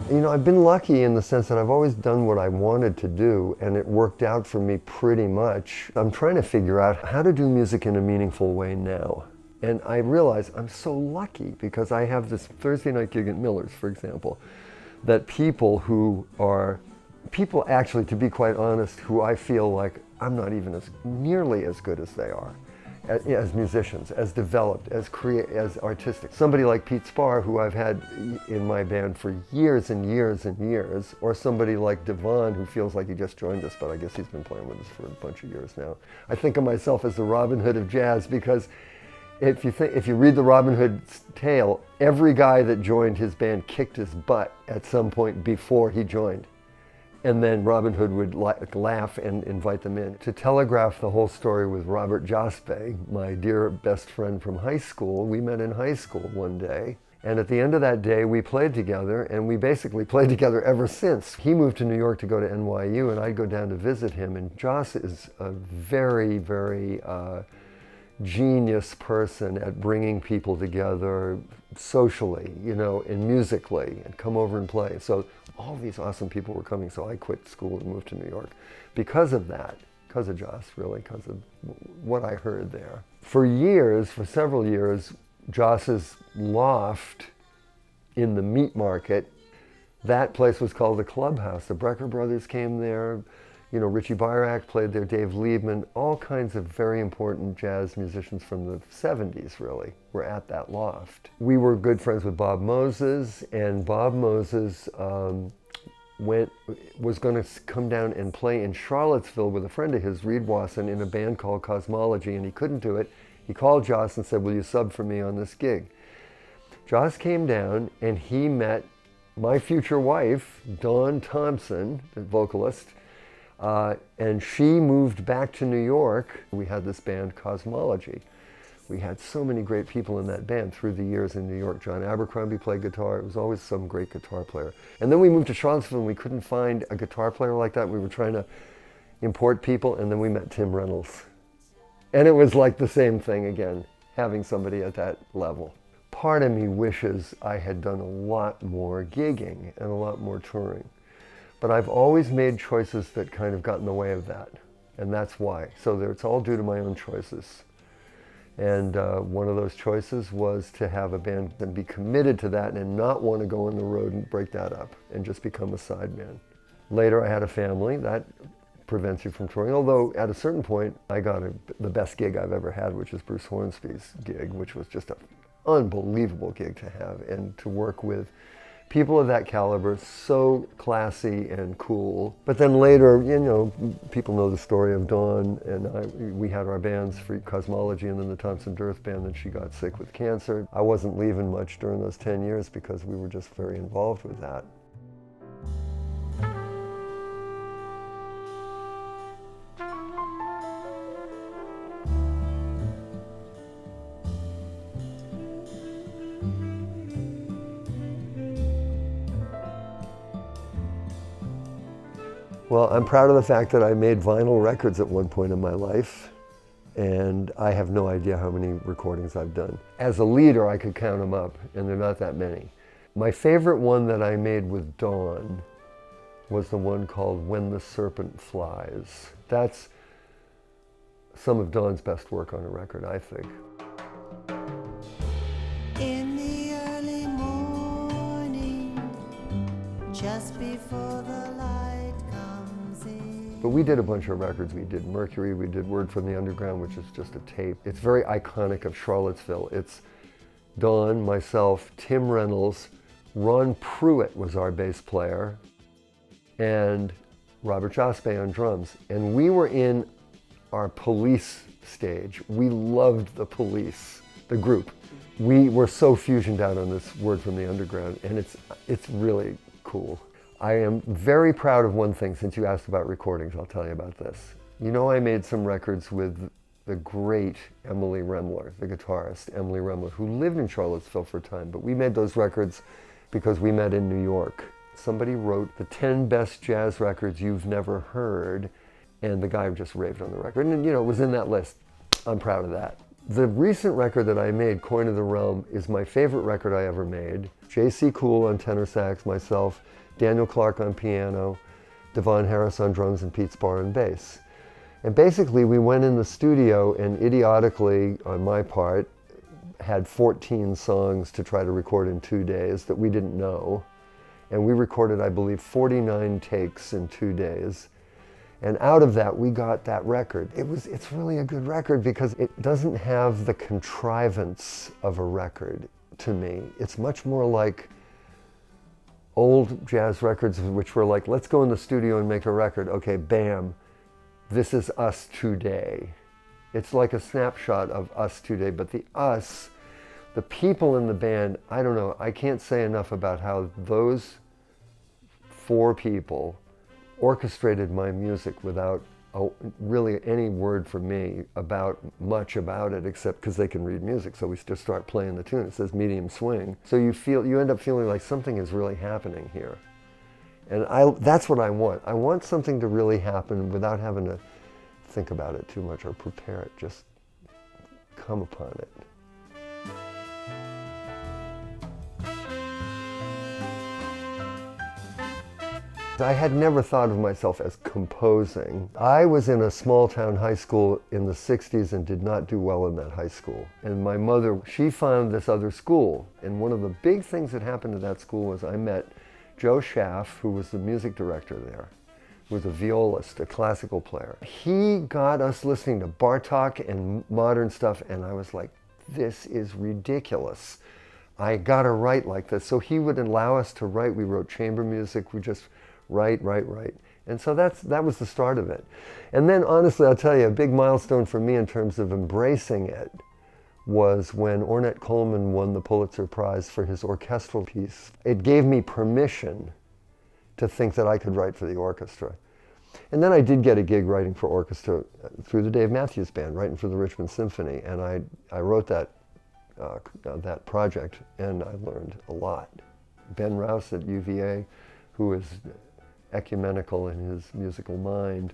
You know, I've been lucky in the sense that I've always done what I wanted to do, and it worked out for me pretty much. I'm trying to figure out how to do music in a meaningful way now. And I realize I'm so lucky because I have this Thursday night gig at Miller's, for example, that people actually, to be quite honest, who I feel like I'm not even nearly as good as they are. As musicians, as developed, as artistic. Somebody like Pete Spar, who I've had in my band for years and years and years, or somebody like Devon, who feels like he just joined us, but I guess he's been playing with us for a bunch of years now. I think of myself as the Robin Hood of jazz because if you read the Robin Hood's tale, every guy that joined his band kicked his butt at some point before he joined. And then Robin Hood would laugh and invite them in. To telegraph the whole story with Robert Jaspe, my dear best friend from high school, we met in high school one day. And at the end of that day, we played together, and we basically played together ever since. He moved to New York to go to NYU, and I'd go down to visit him. And Joss is a very, very genius person at bringing people together socially, you know, and musically, and come over and play. So all these awesome people were coming, so I quit school and moved to New York because of that, because of Joss, really, because of what I heard there. For several years, Joss's loft in the meat market, that place was called the Clubhouse. The Brecker brothers came there. You know, Richie Byrack played there, Dave Liebman, all kinds of very important jazz musicians from the 70s, really, were at that loft. We were good friends with Bob Moses, and Bob Moses was going to come down and play in Charlottesville with a friend of his, Reed Wasson, in a band called Cosmology, and he couldn't do it. He called Joss and said, "Will you sub for me on this gig?" Joss came down, and he met my future wife, Dawn Thompson, the vocalist, and she moved back to New York. We had this band, Cosmology. We had so many great people in that band through the years in New York. John Abercrombie played guitar. It was always some great guitar player. And then we moved to Charlottesville, and we couldn't find a guitar player like that. We were trying to import people, and then we met Tim Reynolds. And it was like the same thing again, having somebody at that level. Part of me wishes I had done a lot more gigging and a lot more touring. But I've always made choices that kind of got in the way of that, and that's why. So it's all due to my own choices. And one of those choices was to have a band and be committed to that and not want to go on the road and break that up and just become a sideman. Later I had a family. That prevents you from touring, although at a certain point I got the best gig I've ever had, which is Bruce Hornsby's gig, which was just an unbelievable gig to have and to work with people of that caliber, so classy and cool. But then later, you know, people know the story of Dawn and we had our bands for Cosmology and then the Thompson Durth Band, and she got sick with cancer. I wasn't leaving much during those 10 years because we were just very involved with that. Well, I'm proud of the fact that I made vinyl records at one point in my life, and I have no idea how many recordings I've done. As a leader, I could count them up, and they're not that many. My favorite one that I made with Dawn was the one called When the Serpent Flies. That's some of Dawn's best work on a record, I think. In the early morning, just before the light comes in. But we did a bunch of records. We did Mercury, we did Word from the Underground, which is just a tape. It's very iconic of Charlottesville. It's Dawn, myself, Tim Reynolds, Ron Pruitt was our bass player, and Robert Jaspe on drums. And we were in our Police stage. We loved the Police, the group. We were so fusioned out on this Word from the Underground, and it's really cool. I am very proud of one thing. Since you asked about recordings, I'll tell you about this. You know, I made some records with the great Emily Remler, the guitarist, Emily Remler, who lived in Charlottesville for a time, but we made those records because we met in New York. Somebody wrote the 10 best jazz records you've never heard, and the guy just raved on the record. And, you know, it was in that list. I'm proud of that. The recent record that I made, Coin of the Realm, is my favorite record I ever made. J.C. Cool on tenor sax, myself, Daniel Clark on piano, Devon Harris on drums, and Pete Spar on bass. And basically we went in the studio and idiotically, on my part, had 14 songs to try to record in 2 days that we didn't know. And we recorded, I believe, 49 takes in 2 days. And out of that, we got that record. It's really a good record because it doesn't have the contrivance of a record to me. It's much more like old jazz records, which were like, let's go in the studio and make a record. Okay, bam, this is us today. It's like a snapshot of us today, but the us, the people in the band, I don't know, I can't say enough about how those 4 people orchestrated my music without really any word from me much about it, except because they can read music. So we just start playing the tune. It says medium swing. So you end up feeling like something is really happening here. And that's what I want. I want something to really happen without having to think about it too much or prepare it. Just come upon it. I had never thought of myself as composing. I was in a small town high school in the 60s and did not do well in that high school. And my mother, she found this other school. And one of the big things that happened at that school was I met Joe Schaff, who was the music director there, who was a violist, a classical player. He got us listening to Bartók and modern stuff, and I was like, this is ridiculous. I gotta write like this. So he would allow us to write. We wrote chamber music. We just write. And so that was the start of it. And then honestly, I'll tell you, a big milestone for me in terms of embracing it was when Ornette Coleman won the Pulitzer Prize for his orchestral piece. It gave me permission to think that I could write for the orchestra. And then I did get a gig writing for orchestra through the Dave Matthews Band, writing for the Richmond Symphony. And I wrote that project, and I learned a lot. Ben Rouse at UVA, who is ecumenical in his musical mind,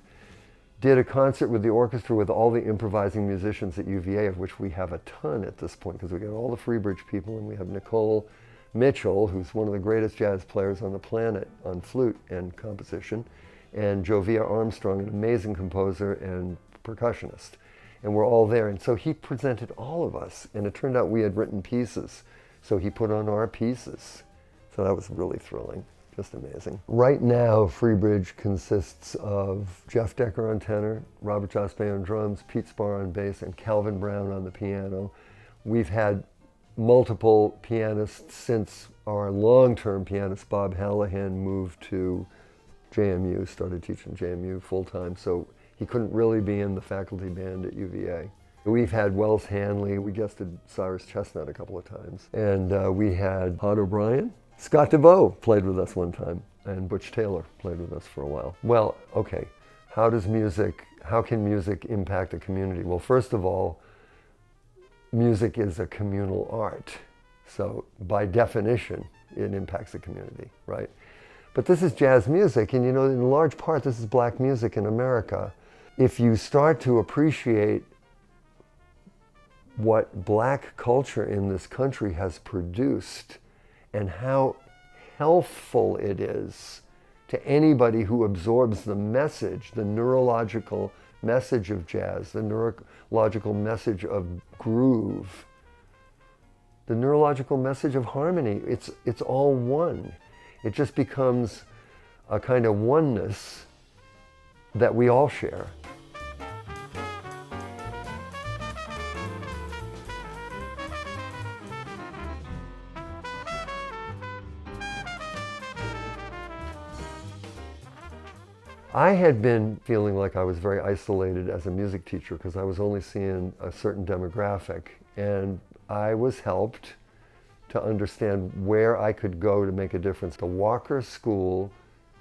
did a concert with the orchestra with all the improvising musicians at UVA, of which we have a ton at this point, because we got all the Freebridge people, and we have Nicole Mitchell, who's one of the greatest jazz players on the planet on flute and composition, and Jovia Armstrong, an amazing composer and percussionist. And we're all there. And so he presented all of us, and it turned out we had written pieces. So he put on our pieces. So that was really thrilling. Just amazing. Right now, Freebridge consists of Jeff Decker on tenor, Robert Jospe on drums, Pete Spar on bass, and Calvin Brown on the piano. We've had multiple pianists since our long-term pianist, Bob Hallahan, moved to JMU, started teaching JMU full-time, so he couldn't really be in the faculty band at UVA. We've had Wells Hanley, we guested Cyrus Chestnut a couple of times, and we had Hod O'Brien. Scott DeVoe played with us one time, and Butch Taylor played with us for a while. Well, okay, how can music impact a community? Well, first of all, music is a communal art. So by definition, it impacts the community, right? But this is jazz music, and in large part, this is black music in America. If you start to appreciate what black culture in this country has produced, and how healthful it is to anybody who absorbs the message, the neurological message of jazz, the neurological message of groove, the neurological message of harmony. It's all one. It just becomes a kind of oneness that we all share. I had been feeling like I was very isolated as a music teacher because I was only seeing a certain demographic, and I was helped to understand where I could go to make a difference. The Walker School,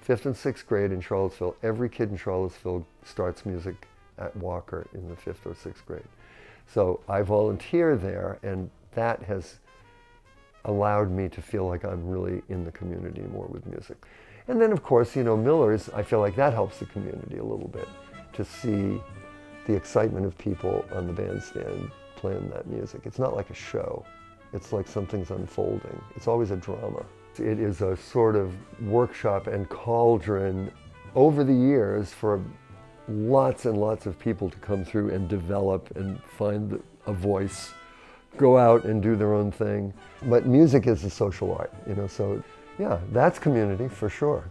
5th and 6th grade in Charlottesville, every kid in Charlottesville starts music at Walker in the 5th or 6th grade. So I volunteer there, and that has allowed me to feel like I'm really in the community more with music. And then, of course, Miller's, I feel like that helps the community a little bit, to see the excitement of people on the bandstand plan that music. It's not like a show. It's like something's unfolding. It's always a drama. It is a sort of workshop and cauldron over the years for lots and lots of people to come through and develop and find a voice, go out and do their own thing. But music is a social art, so yeah, that's community for sure.